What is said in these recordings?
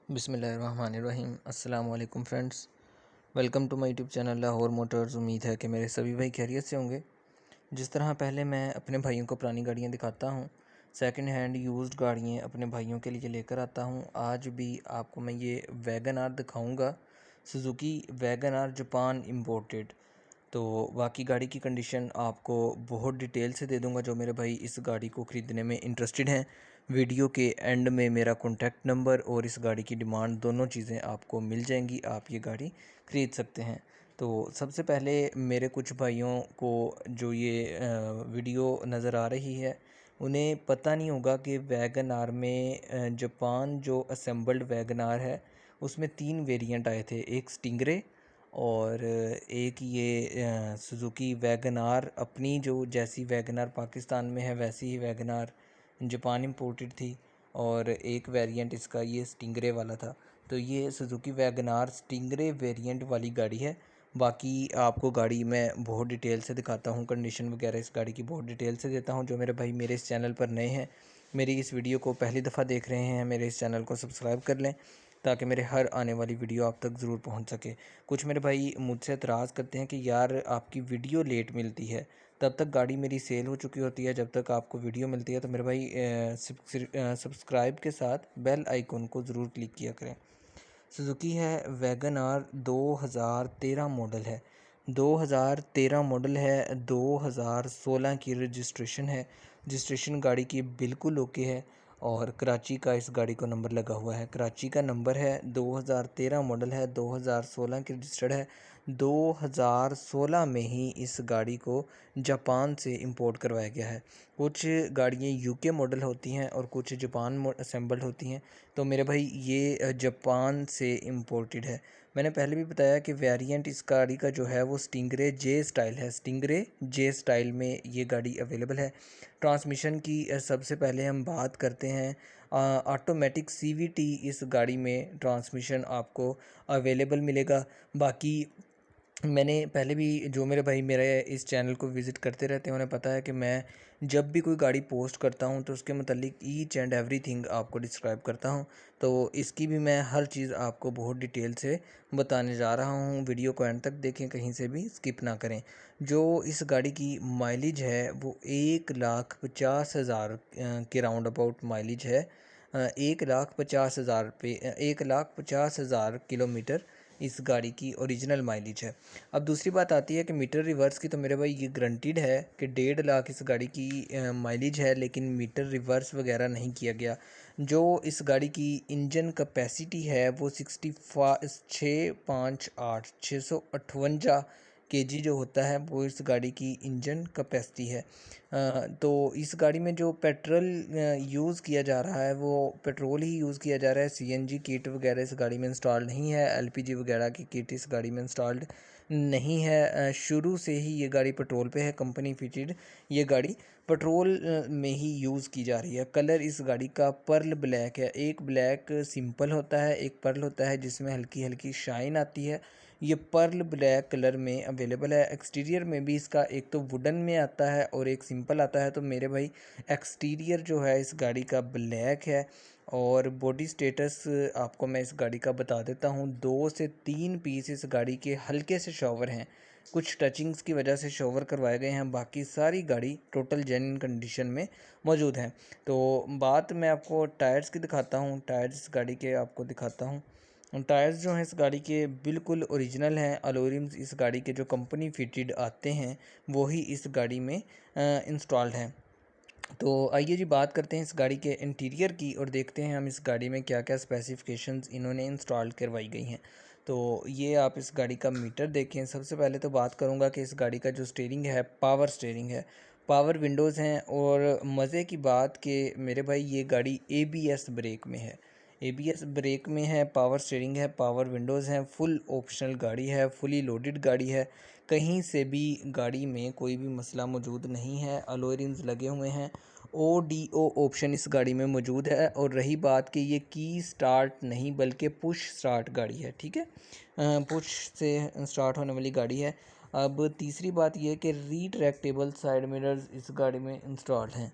बिस्मिल्लाहिर्रहमानिर्रहीम। अस्सलाम वालेकुम friends, welcome to my YouTube channel Lahore motors. उम्मीद है कि मेरे सभी भाई खैरियत से होंगे। जिस तरह पहले मैं अपने भाइयों को पुरानी गाड़ियाँ दिखाता हूँ, सेकंड हैंड यूज्ड गाड़ियाँ अपने भाइयों के लिए लेकर आता हूँ, आज भी आपको मैं ये वैगन आर दिखाऊँगा। Suzuki Wagon R Japan imported. तो बाकी गाड़ी की कंडीशन आपको बहुत डिटेल से दे दूंगा। जो मेरे भाई इस गाड़ी को ख़रीदने में इंटरेस्टेड हैं, वीडियो के एंड में मेरा कॉन्टैक्ट नंबर और इस गाड़ी की डिमांड दोनों चीज़ें आपको मिल जाएंगी, आप ये गाड़ी ख़रीद सकते हैं। तो सबसे पहले मेरे कुछ भाइयों को जो ये वीडियो नज़र आ रही है, उन्हें पता नहीं होगा कि वैगन आर में जापान जो असेंबल्ड वैगन आर है उसमें 3 वेरिएंट आए थे, एक स्टिंगरे और एक ये सुजुकी वैगन आर अपनी जो जैसी वैगन आर पाकिस्तान में है वैसी ही वैगन आर जापान इंपोर्टेड थी, और एक वेरिएंट इसका ये स्टिंगरे वाला था। तो ये Suzuki Wagon R Stingray variant वाली गाड़ी है। बाकी आपको गाड़ी मैं बहुत डिटेल से दिखाता हूँ, कंडीशन वगैरह इस गाड़ी की बहुत डिटेल से देता हूँ। जो मेरे भाई मेरे इस चैनल पर नए हैं, मेरी इस वीडियो को पहली दफ़ा देख रहे हैं, मेरे इस चैनल को सब्सक्राइब कर लें ताकि मेरे हर आने वाली वीडियो आप तक ज़रूर पहुंच सके। कुछ मेरे भाई मुझसे एतराज़ करते हैं कि यार आपकी वीडियो लेट मिलती है, तब तक गाड़ी मेरी सेल हो चुकी होती है जब तक आपको वीडियो मिलती है। तो मेरे भाई सब्सक्राइब के साथ बेल आइकन को ज़रूर क्लिक किया करें। सुजुकी है वैगन आर 2013 मॉडल है, 2013 मॉडल है, 2016 की रजिस्ट्रेशन है। रजिस्ट्रेशन गाड़ी की बिल्कुल ओके है और कराची का इस गाड़ी को नंबर लगा हुआ है, कराची का नंबर है। 2013 मॉडल है, 2016 की रजिस्टर्ड है। 2016 में ही इस गाड़ी को जापान से इंपोर्ट करवाया गया है। कुछ गाड़ियाँ यूके मॉडल होती हैं और कुछ जापान असेंबल्ड होती हैं। तो मेरे भाई ये जापान से इंपोर्टेड है। मैंने पहले भी बताया कि वेरिएंट इस गाड़ी का जो है वो स्टिंगरे जे स्टाइल है, स्टिंगरे जे स्टाइल में ये गाड़ी अवेलेबल है। ट्रांसमिशन की सबसे पहले हम बात करते हैं, ऑटोमेटिक सीवीटी इस गाड़ी में ट्रांसमिशन आपको अवेलेबल मिलेगा। बाकी मैंने पहले भी, जो मेरे भाई मेरे इस चैनल को विज़िट करते रहते हैं उन्हें पता है कि मैं जब भी कोई गाड़ी पोस्ट करता हूं तो उसके मतलब ईच एंड एवरीथिंग आपको डिस्क्राइब करता हूं। तो इसकी भी मैं हर चीज़ आपको बहुत डिटेल से बताने जा रहा हूं। वीडियो को एंड तक देखें, कहीं से भी स्किप ना करें। जो इस गाड़ी की माइलेज है वो 1,50,000 के राउंड अबाउट माइलेज है। 1,50,000 पे 1,50,000 किलोमीटर इस गाड़ी की ओरिजिनल माइलेज है। अब दूसरी बात आती है कि मीटर रिवर्स की, तो मेरे भाई ये गारंटीड है कि 1.5 लाख इस गाड़ी की माइलेज है, लेकिन मीटर रिवर्स वगैरह नहीं किया गया। जो इस गाड़ी की इंजन कैपेसिटी है वो 658 केजी जो होता है वो इस गाड़ी की इंजन कैपेसिटी है। तो इस गाड़ी में जो पेट्रोल यूज़ किया जा रहा है वो पेट्रोल ही यूज़ किया जा रहा है। सीएनजी किट वगैरह इस गाड़ी में इंस्टॉल नहीं है, एलपीजी वगैरह की किट इस गाड़ी में इंस्टॉल्ड नहीं है। शुरू से ही ये गाड़ी पेट्रोल पे है, कंपनी फिटेड ये गाड़ी पेट्रोल में ही यूज़ की जा रही है। कलर इस गाड़ी का पर्ल ब्लैक है, एक ब्लैक सिंपल होता है, एक पर्ल होता है जिसमें हल्की हल्की शाइन आती है। ये पर्ल ब्लैक कलर में अवेलेबल है। एक्सटीरियर में भी इसका एक तो वुडन में आता है और एक सिंपल आता है। तो मेरे भाई एक्सटीरियर जो है इस गाड़ी का ब्लैक है। और बॉडी स्टेटस आपको मैं इस गाड़ी का बता देता हूँ, 2 से 3 पीस इस गाड़ी के हल्के से शॉवर हैं, कुछ टचिंग्स की वजह से शॉवर करवाए गए हैं, बाकी सारी गाड़ी टोटल जेन्युइन कंडीशन में मौजूद है। तो बात मैं आपको टायर्स की दिखाता हूँ, टायर्स इस गाड़ी के आपको दिखाता हूँ। टायर्स जो हैं इस गाड़ी के बिल्कुल ओरिजिनल हैं। अलॉय रिम्स इस गाड़ी के जो कंपनी फिटेड आते हैं वो ही इस गाड़ी में इंस्टॉल्ड हैं। तो आइए जी बात करते हैं इस गाड़ी के इंटीरियर की और देखते हैं हम इस गाड़ी में क्या क्या स्पेसिफिकेशंस इन्होंने इंस्टॉल करवाई गई हैं। तो ये आप इस गाड़ी का मीटर देखें। सबसे पहले तो बात करूंगा कि इस गाड़ी का जो स्टीयरिंग है पावर स्टीयरिंग है, पावर विंडोज़ हैं। और मज़े की बात कि मेरे भाई ये गाड़ी एबीएस ब्रेक में है, एबीएस ब्रेक में है, पावर स्टीयरिंग है, पावर विंडोज़ हैं, फुल ऑप्शनल गाड़ी है, फुली लोडेड गाड़ी है। कहीं से भी गाड़ी में कोई भी मसला मौजूद नहीं है, अलॉय रिम्स लगे हुए हैं, ऑडियो ऑप्शन इस गाड़ी में मौजूद है। और रही बात कि ये की स्टार्ट नहीं बल्कि पुश स्टार्ट गाड़ी है, ठीक है, पुश से स्टार्ट होने वाली गाड़ी है। अब तीसरी बात ये कि रीट्रैक्टेबल साइड मिरर्स इस गाड़ी में इंस्टॉल्ड हैं।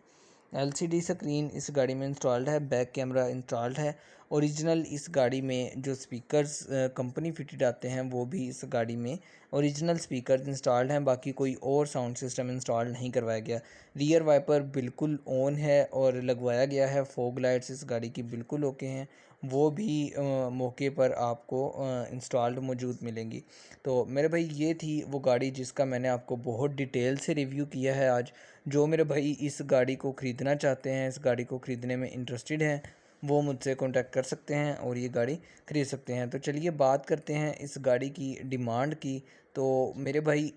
एलसीडी स्क्रीन इस गाड़ी में इंस्टॉल्ड है, बैक कैमरा इंस्टॉल्ड है। ओरिजिनल इस गाड़ी में जो स्पीकर्स कंपनी फिटेड आते हैं वो भी इस गाड़ी में ओरिजिनल स्पीकर्स इंस्टॉल्ड हैं, बाकी कोई और साउंड सिस्टम इंस्टॉल नहीं करवाया गया। रियर वाइपर बिल्कुल ऑन है और लगवाया गया है। फॉग लाइट्स इस गाड़ी की बिल्कुल ओके हैं, वो भी मौके पर आपको इंस्टॉल्ड मौजूद मिलेंगी। तो मेरे भाई ये थी वो गाड़ी जिसका मैंने आपको बहुत डिटेल से रिव्यू किया है आज। जो मेरे भाई इस गाड़ी को ख़रीदना चाहते हैं, इस गाड़ी को ख़रीदने में इंटरेस्टेड हैं, वो मुझसे कांटेक्ट कर सकते हैं और ये गाड़ी ख़रीद सकते हैं। तो चलिए बात करते हैं इस गाड़ी की डिमांड की। तो मेरे भाई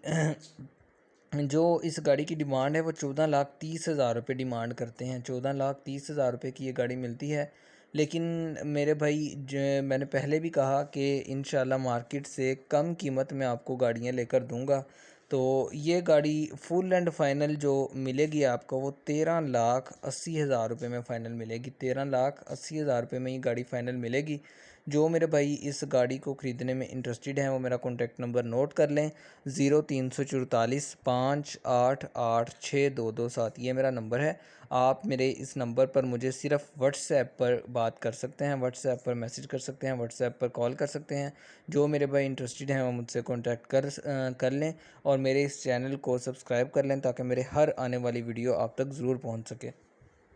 जो इस गाड़ी की डिमांड है वो 14,30,000 रुपये डिमांड करते हैं। 14,30,000 रुपये की ये गाड़ी मिलती है। लेकिन मेरे भाई मैंने पहले भी कहा कि इंशाल्लाह मार्केट से कम कीमत में आपको गाड़ियाँ लेकर दूंगा। तो ये गाड़ी फुल एंड फाइनल जो मिलेगी आपको वो 13,80,000 रुपये में फ़ाइनल मिलेगी। 13,80,000 रुपये में ये गाड़ी फ़ाइनल मिलेगी। जो मेरे भाई इस गाड़ी को ख़रीदने में इंटरेस्टेड हैं वो मेरा कॉन्टैक्ट नंबर नोट कर लें, 0344588622 ये मेरा नंबर है। आप मेरे इस नंबर पर मुझे सिर्फ व्हाट्सएप पर बात कर सकते हैं, व्हाट्सएप पर मैसेज कर सकते हैं, व्हाट्सएप पर कॉल कर सकते हैं। जो मेरे भाई इंटरेस्टेड हैं वो मुझसे कांटेक्ट कर लें और मेरे इस चैनल को सब्सक्राइब कर लें ताकि मेरे हर आने वाली वीडियो आप तक ज़रूर पहुंच सके।